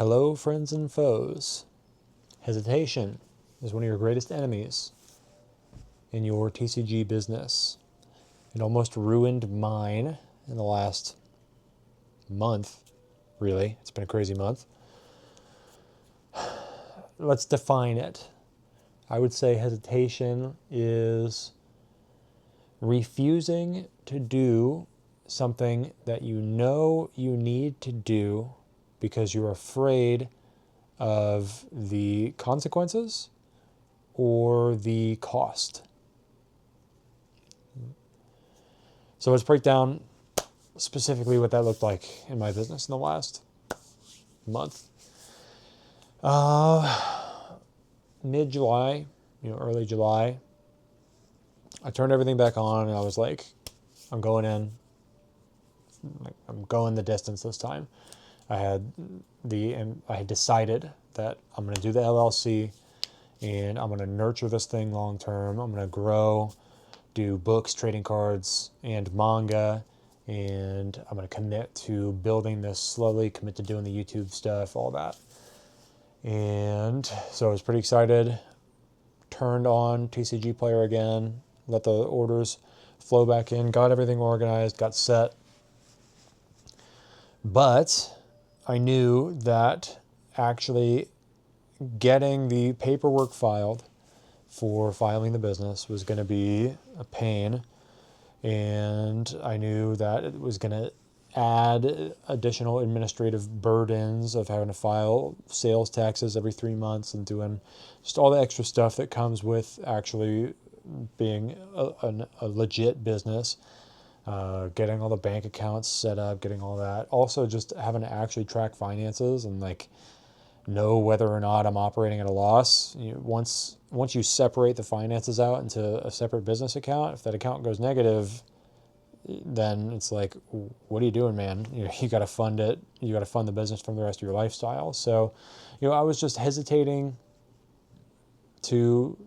Hello, friends and foes. Hesitation is one of your greatest enemies in your TCG business. It almost ruined mine in the last month, really. It's been a crazy month. Let's define it. I would say hesitation is refusing to do something that you know you need to do because you're afraid of the consequences or the cost. So let's break down specifically what that looked like in my business in the last month. Mid-July, early July, I turned everything back on and I was like, I'm going in. I'm going the distance this time. I had decided that I'm going to do the LLC and I'm going to nurture this thing long term. I'm going to grow, do books, trading cards, and manga, and I'm going to commit to building this slowly, commit to doing the YouTube stuff, all that. And so I was pretty excited. Turned on TCG Player again, let the orders flow back in, got everything organized, got set. But I knew that actually getting the paperwork filed for filing the business was going to be a pain. And I knew that it was going to add additional administrative burdens of having to file sales taxes every 3 months and doing just all the extra stuff that comes with actually being a legit business. Getting all the bank accounts set up, getting all that. Also just having to actually track finances and know whether or not I'm operating at a loss. Once you separate the finances out into a separate business account, if that account goes negative, then it's like, what are you doing, man? You got to fund it. You got to fund the business from the rest of your lifestyle. So, I was just hesitating to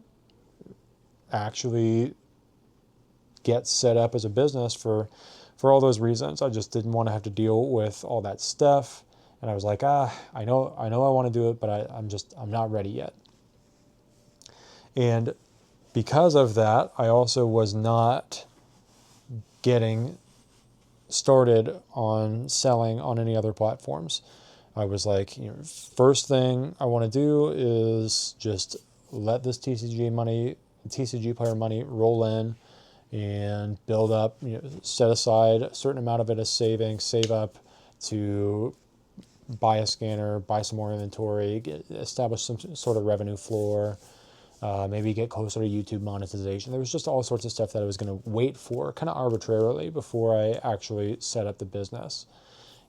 actually get set up as a business for all those reasons. I just didn't want to have to deal with all that stuff. And I was like, I know I want to do it, but I'm not ready yet. And because of that, I also was not getting started on selling on any other platforms. I was like, first thing I want to do is just let this TCG Player money roll in and build up, set aside a certain amount of it as savings, save up to buy a scanner, buy some more inventory, establish some sort of revenue floor, maybe get closer to YouTube monetization. There was just all sorts of stuff that I was going to wait for kind of arbitrarily before I actually set up the business.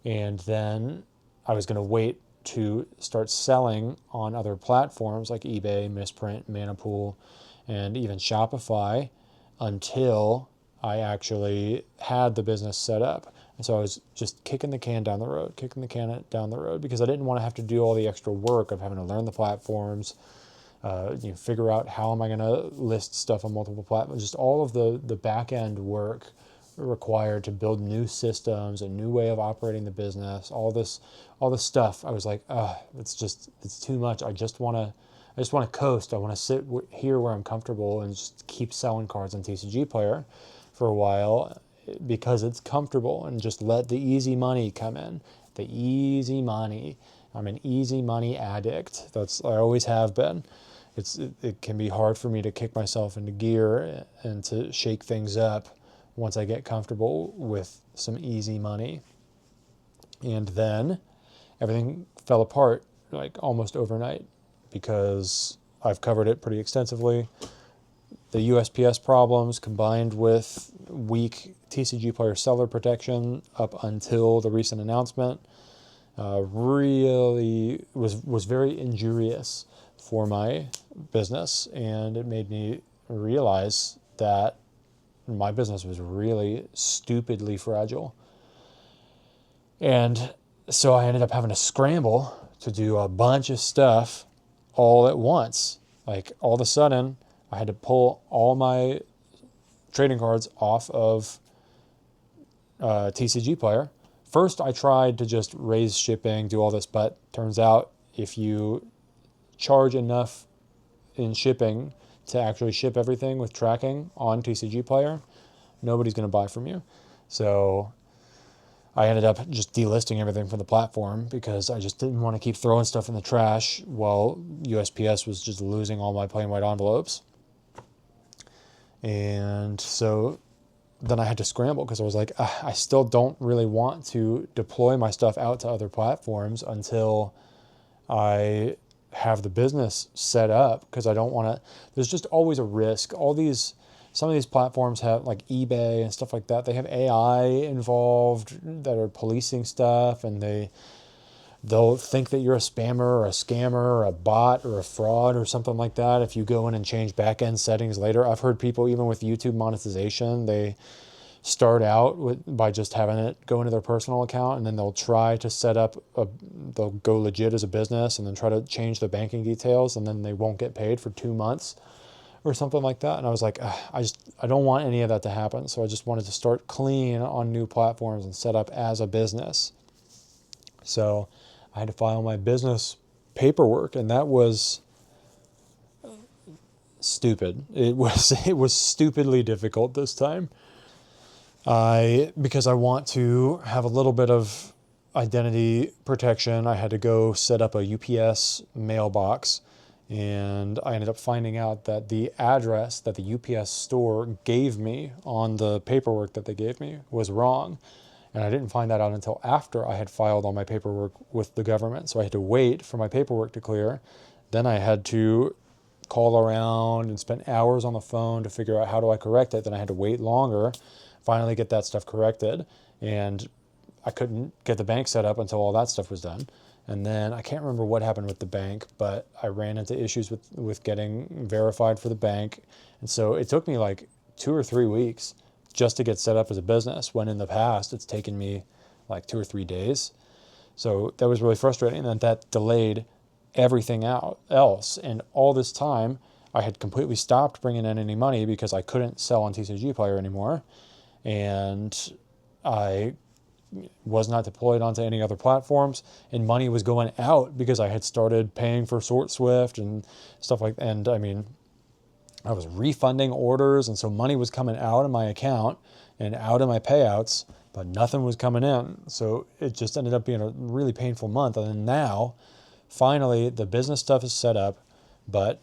And then I was going to wait to start selling on other platforms like eBay, Misprint, Manapool, and even Shopify until I actually had the business set up. And so I was just kicking the can down the road because I didn't want to have to do all the extra work of having to learn the platforms, figure out how am I going to list stuff on multiple platforms, just all of the back end work required to build new systems, a new way of operating the business, all this stuff. I was like, it's too much. I just want to coast. I want to sit here where I'm comfortable and just keep selling cards on TCG Player for a while because it's comfortable and just let the easy money come in. The easy money. I'm an easy money addict. I always have been. It can be hard for me to kick myself into gear and to shake things up once I get comfortable with some easy money. And then everything fell apart like almost overnight because I've covered it pretty extensively. The USPS problems combined with weak TCG Player seller protection up until the recent announcement really was very injurious for my business, and it made me realize that my business was really stupidly fragile. And so I ended up having to scramble to do a bunch of stuff all at once. Like all of a sudden, I had to pull all my trading cards off of TCG Player, first I tried to just raise shipping, do all this, but turns out if you charge enough in shipping to actually ship everything with tracking on TCG Player, nobody's going to buy from you. So I ended up just delisting everything from the platform because I just didn't want to keep throwing stuff in the trash while USPS was just losing all my plain white envelopes. And so then I had to scramble because I was like, I still don't really want to deploy my stuff out to other platforms until I have the business set up, because I don't want to, there's just always a risk. Some of these platforms have, like eBay and stuff like that, they have AI involved that are policing stuff, and they'll think that you're a spammer or a scammer or a bot or a fraud or something like that if you go in and change back-end settings later. I've heard people, even with YouTube monetization, they start out by just having it go into their personal account, and then they'll try to set up they'll go legit as a business and then try to change their banking details, and then they won't get paid for 2 months or something like that. And I was like, I don't want any of that to happen. So I just wanted to start clean on new platforms and set up as a business. So I had to file my business paperwork, and that was stupid. It was stupidly difficult this time. Because I want to have a little bit of identity protection, I had to go set up a UPS mailbox, and I ended up finding out that the address that the UPS store gave me on the paperwork that they gave me was wrong. And I didn't find that out until after I had filed all my paperwork with the government. So I had to wait for my paperwork to clear. Then I had to call around and spend hours on the phone to figure out how do I correct it. Then I had to wait longer, finally get that stuff corrected. And I couldn't get the bank set up until all that stuff was done. And then I can't remember what happened with the bank, but I ran into issues with getting verified for the bank. And so it took me like 2 or 3 weeks just to get set up as a business, when in the past it's taken me like 2 or 3 days. So that was really frustrating, and that delayed everything else. And all this time I had completely stopped bringing in any money because I couldn't sell on TCG Player anymore. And I was not deployed onto any other platforms, and money was going out because I had started paying for SortSwift and stuff like that. And I mean, I was refunding orders, and so money was coming out of my account and out of my payouts, but nothing was coming in. So it just ended up being a really painful month. And then now, finally, the business stuff is set up, but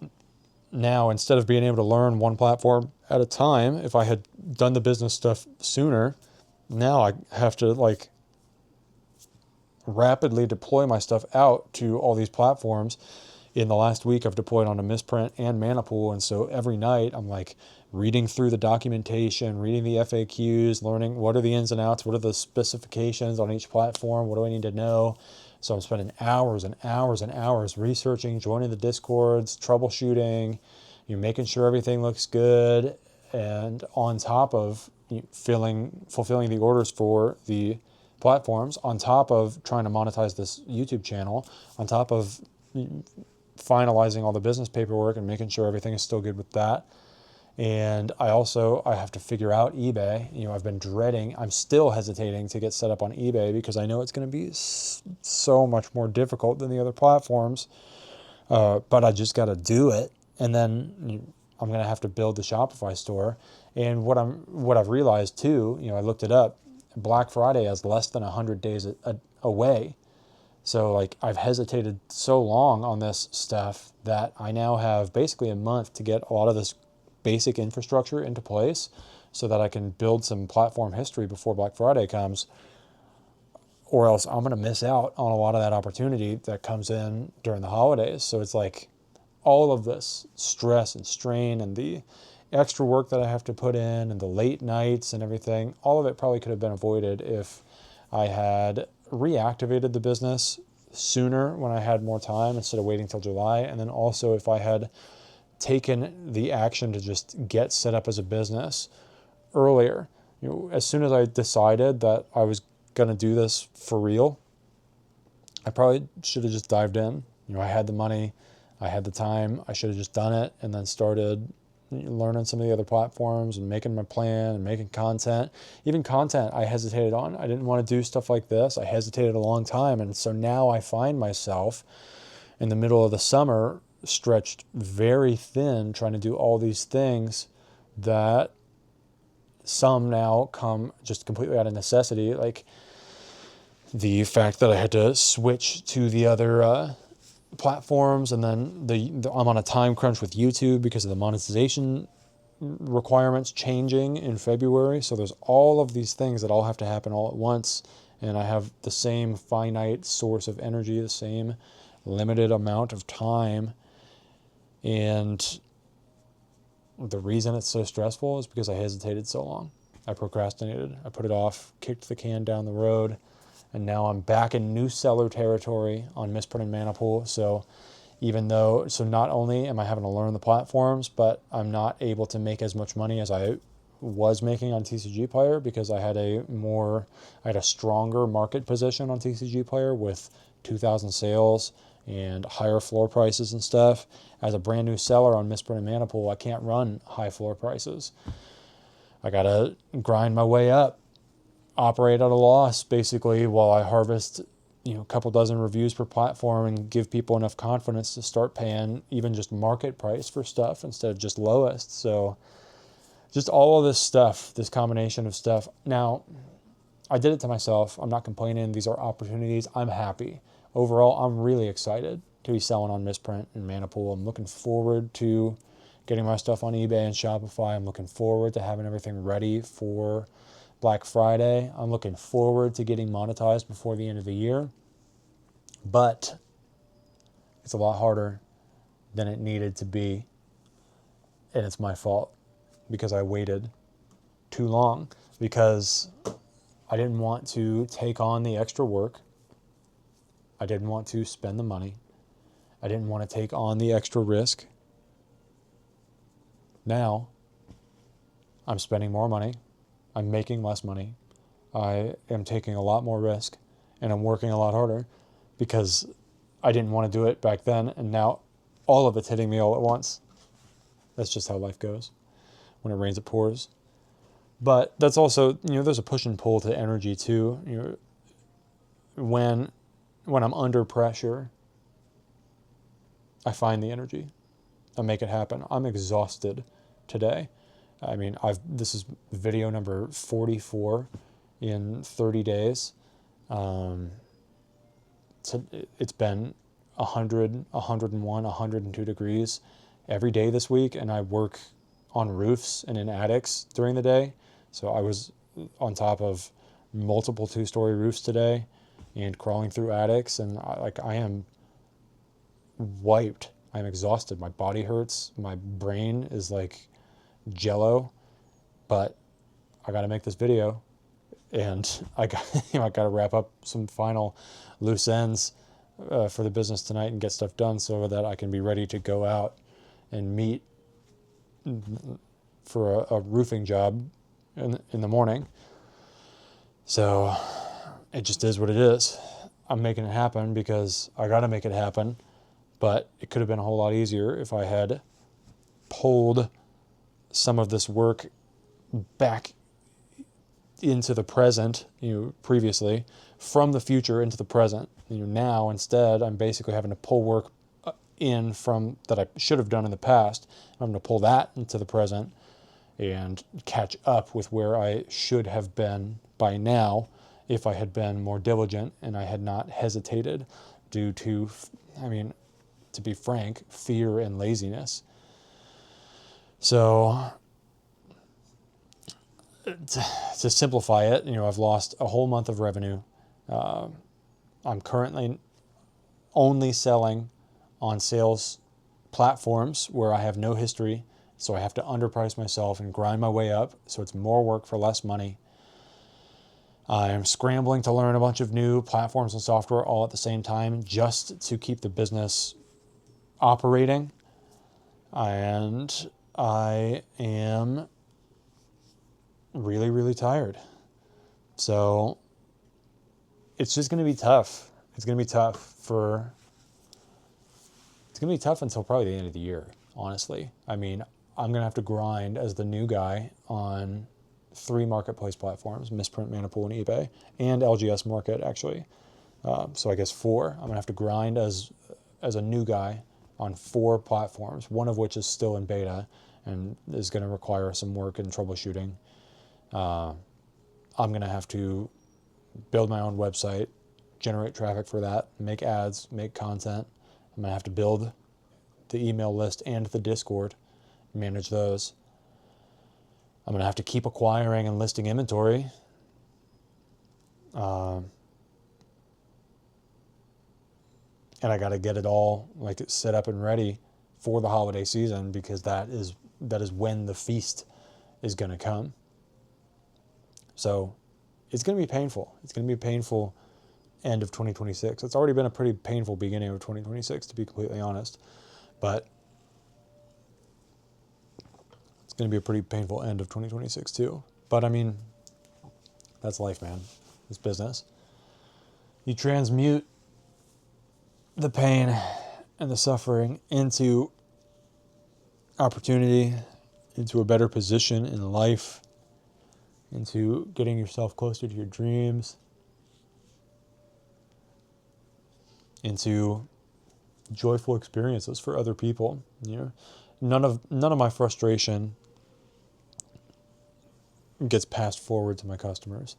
now instead of being able to learn one platform at a time, if I had done the business stuff sooner, now I have to like rapidly deploy my stuff out to all these platforms. In the last week, I've deployed onto Misprint and Manipool, and so every night I'm like reading through the documentation, reading the FAQs, learning what are the ins and outs, what are the specifications on each platform, what do I need to know. So I'm spending hours and hours and hours researching, joining the Discords, troubleshooting, making sure everything looks good, and on top of fulfilling the orders for the platforms, on top of trying to monetize this YouTube channel, on top of finalizing all the business paperwork and making sure everything is still good with that. And I have to figure out eBay. I've been dreading, I'm still hesitating to get set up on eBay because I know it's going to be so much more difficult than the other platforms. But I just got to do it. And then I'm going to have to build the Shopify store. And what I've realized too, I looked it up, Black Friday is less than 100 days away. So like I've hesitated so long on this stuff that I now have basically a month to get a lot of this basic infrastructure into place so that I can build some platform history before Black Friday comes, or else I'm going to miss out on a lot of that opportunity that comes in during the holidays. So it's like all of this stress and strain and the extra work that I have to put in and the late nights and everything, all of it probably could have been avoided if I had reactivated the business sooner when I had more time instead of waiting till July. And then also if I had taken the action to just get set up as a business earlier. As soon as I decided that I was going to do this for real, I probably should have just dived in. I had the money, I had the time, I should have just done it and then started learning some of the other platforms and making my plan and making content. Even content I hesitated on. I didn't want to do stuff like this. I hesitated a long time. And so now I find myself in the middle of the summer stretched very thin trying to do all these things that some now come just completely out of necessity, like the fact that I had to switch to the other platforms, and then I'm on a time crunch with YouTube because of the monetization requirements changing in February. So there's all of these things that all have to happen all at once, and I have the same finite source of energy, the same limited amount of time. And the reason it's so stressful is because I hesitated so long. I procrastinated. I put it off, kicked the can down the road, and now I'm back in new seller territory on Misprint and Manipool. So not only am I having to learn the platforms, but I'm not able to make as much money as I was making on TCG Player because I had a stronger market position on TCG Player with 2,000 sales and higher floor prices and stuff. As a brand new seller on Misprint and Manipool, I can't run high floor prices. I gotta grind my way up, operate at a loss basically while I harvest a couple dozen reviews per platform and give people enough confidence to start paying even just market price for stuff instead of just lowest. So just all of this stuff, this combination of stuff. Now, I did it to myself. I'm not complaining. These are opportunities. I'm happy. Overall, I'm really excited to be selling on Misprint and Manipool. I'm looking forward to getting my stuff on eBay and Shopify. I'm looking forward to having everything ready for Black Friday. I'm looking forward to getting monetized before the end of the year. But it's a lot harder than it needed to be. And it's my fault because I waited too long, because I didn't want to take on the extra work. I didn't want to spend the money. I didn't want to take on the extra risk. Now, I'm spending more money. I'm making less money. I am taking a lot more risk, and I'm working a lot harder because I didn't want to do it back then, and now all of it's hitting me all at once. That's just how life goes. When it rains, it pours. But that's also, there's a push and pull to energy too. When I'm under pressure, I find the energy. I make it happen. I'm exhausted today. I mean, this is video number 44 in 30 days. It's been 100, 101, 102 degrees every day this week, and I work on roofs and in attics during the day. So I was on top of multiple 2-story roofs today and crawling through attics, and I am wiped. I'm exhausted. My body hurts. My brain is like jello, but I got to make this video, and I got to wrap up some final loose ends for the business tonight and get stuff done so that I can be ready to go out and meet for a roofing job in the morning. So it just is what it is. I'm making it happen because I got to make it happen, but it could have been a whole lot easier if I had pulled some of this work back into the present, previously, from the future into the present. Now instead, I'm basically having to pull work in from that I should have done in the past. I'm going to pull that into the present and catch up with where I should have been by now if I had been more diligent and I had not hesitated due to, to be frank, fear and laziness. So to simplify it, I've lost a whole month of revenue. I'm currently only selling on sales platforms where I have no history, so I have to underprice myself and grind my way up, so it's more work for less money. I'm scrambling to learn a bunch of new platforms and software all at the same time just to keep the business operating, and I am really, really tired. So it's just going to be tough. It's going to be tough until probably the end of the year, honestly. I'm going to have to grind as the new guy on 3 marketplace platforms, Misprint, Manipool, and eBay, and LGS Market, actually. So I guess 4. I'm going to have to grind as a new guy on 4 platforms, one of which is still in beta and is going to require some work and troubleshooting. I'm going to have to build my own website, generate traffic for that, make ads, make content. I'm going to have to build the email list and the Discord, manage those. I'm going to have to keep acquiring and listing inventory. And I got to get it all like set up and ready for the holiday season, because that is when the feast is going to come. So it's going to be painful. It's going to be a painful end of 2026. It's already been a pretty painful beginning of 2026, to be completely honest. But it's going to be a pretty painful end of 2026 too. But I mean, that's life, man. It's business. You transmute the pain and the suffering into opportunity, into a better position in life, into getting yourself closer to your dreams, into joyful experiences for other people. You know, none of my frustration gets passed forward to my customers.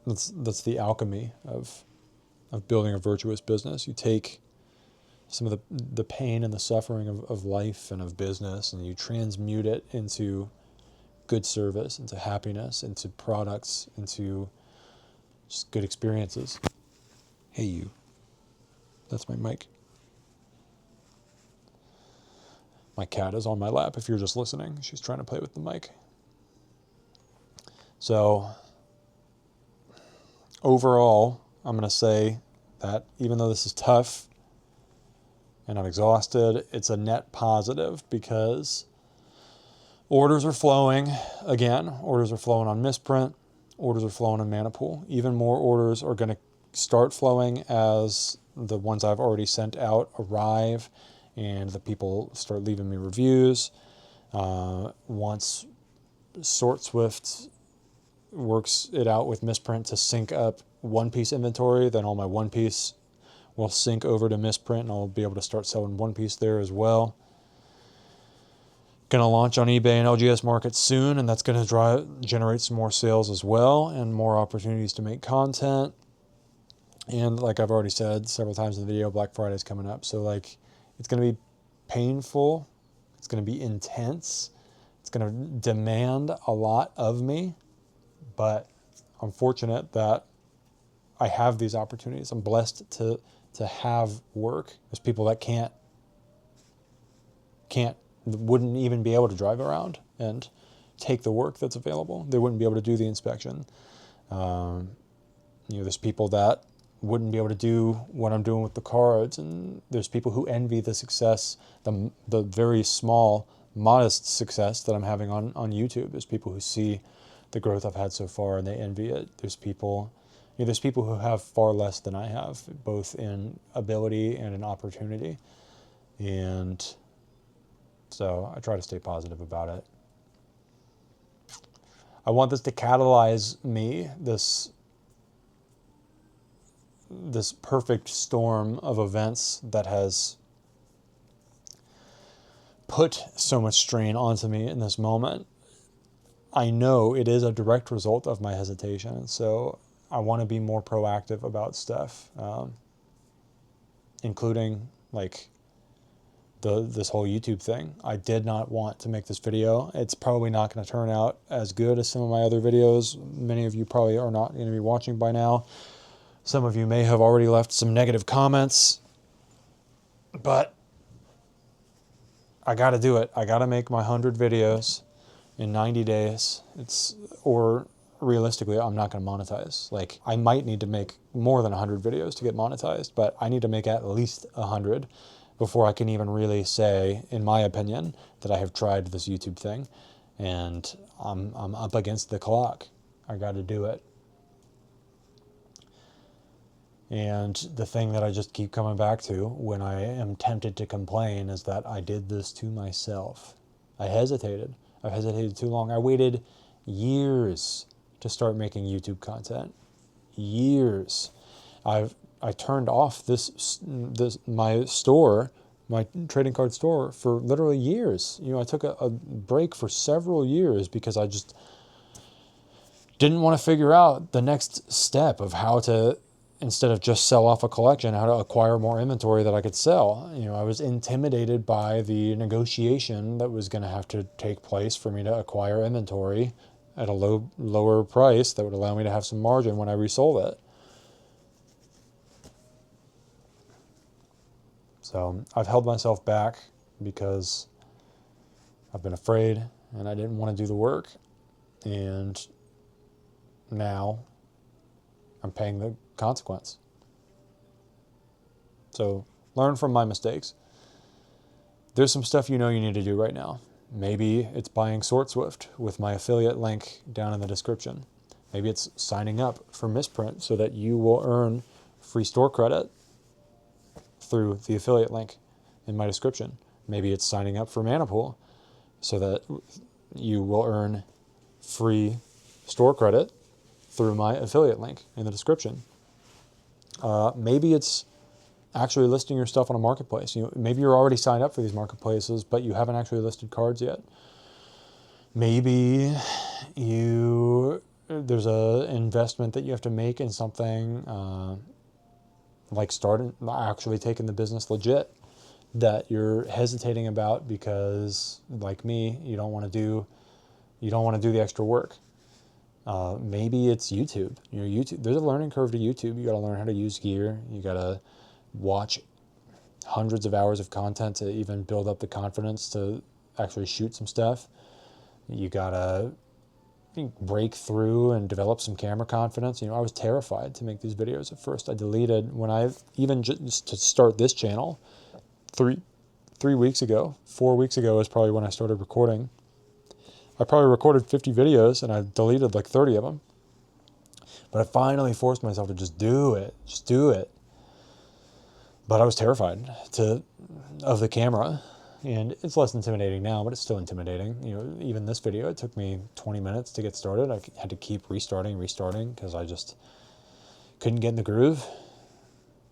That's the alchemy of building a virtuous business. You take some of the pain and the suffering of life and of business, and you transmute it into good service, into happiness, into products, into just good experiences. Hey, you. That's my mic. My cat is on my lap if you're just listening. She's trying to play with the mic. So, overall, I'm going to say that even though this is tough and I'm exhausted, it's a net positive, because orders are flowing again. Orders are flowing on Misprint. Orders are flowing on Manipool. Even more orders are going to start flowing as the ones I've already sent out arrive and the people start leaving me reviews. Once SortSwift works it out with Misprint to sync up One Piece inventory, then all my One Piece will sync over to Misprint, and I'll be able to start selling One Piece there as well. Going to launch on eBay and LGS Market soon, and that's going to generate some more sales as well, and more opportunities to make content. And like I've already said several times in the video, Black Friday is coming up. So like, it's going to be painful. It's going to be intense. It's going to demand a lot of me, but I'm fortunate that I have these opportunities. I'm blessed to have work. There's people that wouldn't even be able to drive around and take the work that's available. They wouldn't be able to do the inspection. There's people that wouldn't be able to do what I'm doing with the cards, and there's people who envy the success, the very small, modest success that I'm having on YouTube. There's people who see the growth I've had so far and they envy it. There's people who have far less than I have, both in ability and in opportunity. And so I try to stay positive about it. I want this to catalyze me, this perfect storm of events that has put so much strain onto me in this moment. I know it is a direct result of my hesitation, so I want to be more proactive about stuff, including like this whole YouTube thing. I did not want to make this video. It's probably not going to turn out as good as some of my other videos. Many of you probably are not going to be watching by now. Some of you may have already left some negative comments, but I got to do it. I got to make my 100 videos in 90 days. Or realistically, I'm not going to monetize. Like, I might need to make more than 100 videos to get monetized, but I need to make at least 100 before I can even really say, in my opinion, that I have tried this YouTube thing. And I'm up against the clock. I got to do it. And the thing that I just keep coming back to when I am tempted to complain is that I did this to myself. I hesitated. I hesitated too long. I waited years to start making YouTube content. Years. I turned off my store, my trading card store, for literally years. You know, I took a break for several years because I just didn't want to figure out the next step of how to, instead of just sell off a collection, how to acquire more inventory that I could sell. You know, I was intimidated by the negotiation that was going to have to take place for me to acquire inventory at a lower price that would allow me to have some margin when I resold it. So I've held myself back because I've been afraid and I didn't want to do the work. And now I'm paying the consequence. So learn from my mistakes. There's some stuff you know you need to do right now. Maybe it's buying SortSwift with my affiliate link down in the description. Maybe it's signing up for Misprint so that you will earn free store credit through the affiliate link in my description. Maybe it's signing up for Manipool so that you will earn free store credit through my affiliate link in the description. Maybe it's actually listing your stuff on a marketplace. You know, maybe you're already signed up for these marketplaces, but you haven't actually listed cards yet. Maybe there's a investment that you have to make in something like actually taking the business legit that you're hesitating about because, like me, you don't want to do the extra work. Maybe it's YouTube. You know, YouTube. There's a learning curve to YouTube. You got to learn how to use gear. You got to watch hundreds of hours of content to even build up the confidence to actually shoot some stuff. You got to break through and develop some camera confidence. You know, I was terrified to make these videos at first. I deleted when even just to start this channel 4 weeks ago is probably when I started recording. I probably recorded 50 videos and I deleted like 30 of them. But I finally forced myself to just do it. But I was terrified of the camera. And it's less intimidating now, but it's still intimidating. You know, even this video, it took me 20 minutes to get started. I had to keep restarting because I just couldn't get in the groove.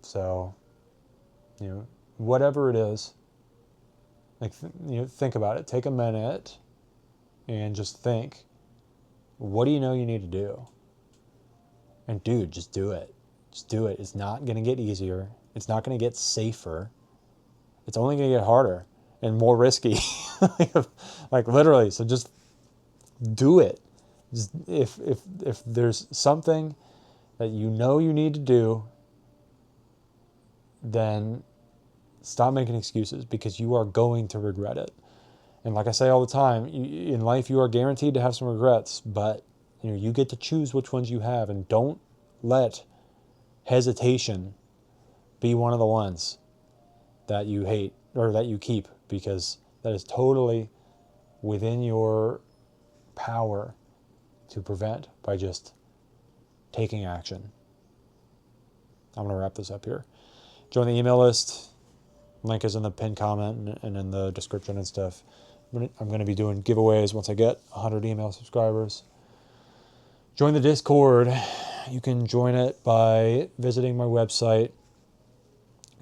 So, you know, whatever it is, like, you know, think about it. Take a minute and just think, what do you know you need to do? And dude, just do it. Just do it. It's not going to get easier. It's not going to get safer. It's only going to get harder and more risky. Like literally. So just do it. Just if there's something that you know you need to do, then stop making excuses because you are going to regret it. And like I say all the time, in life you are guaranteed to have some regrets, but you know, you get to choose which ones you have, and don't let hesitation be one of the ones that you hate or that you keep, because that is totally within your power to prevent by just taking action. I'm going to wrap this up here. Join the email list. Link is in the pinned comment and in the description and stuff. I'm going to be doing giveaways once I get 100 email subscribers. Join the Discord. You can join it by visiting my website,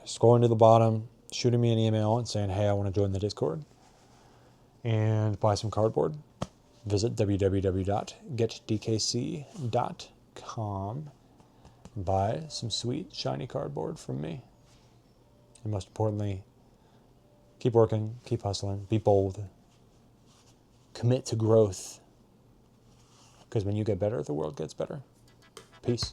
scrolling to the bottom, shooting me an email and saying, hey, I want to join the Discord, and buy some cardboard. Visit www.getdkc.com and buy some sweet, shiny cardboard from me. And most importantly, keep working, keep hustling, be bold, commit to growth. Because when you get better, the world gets better. Peace.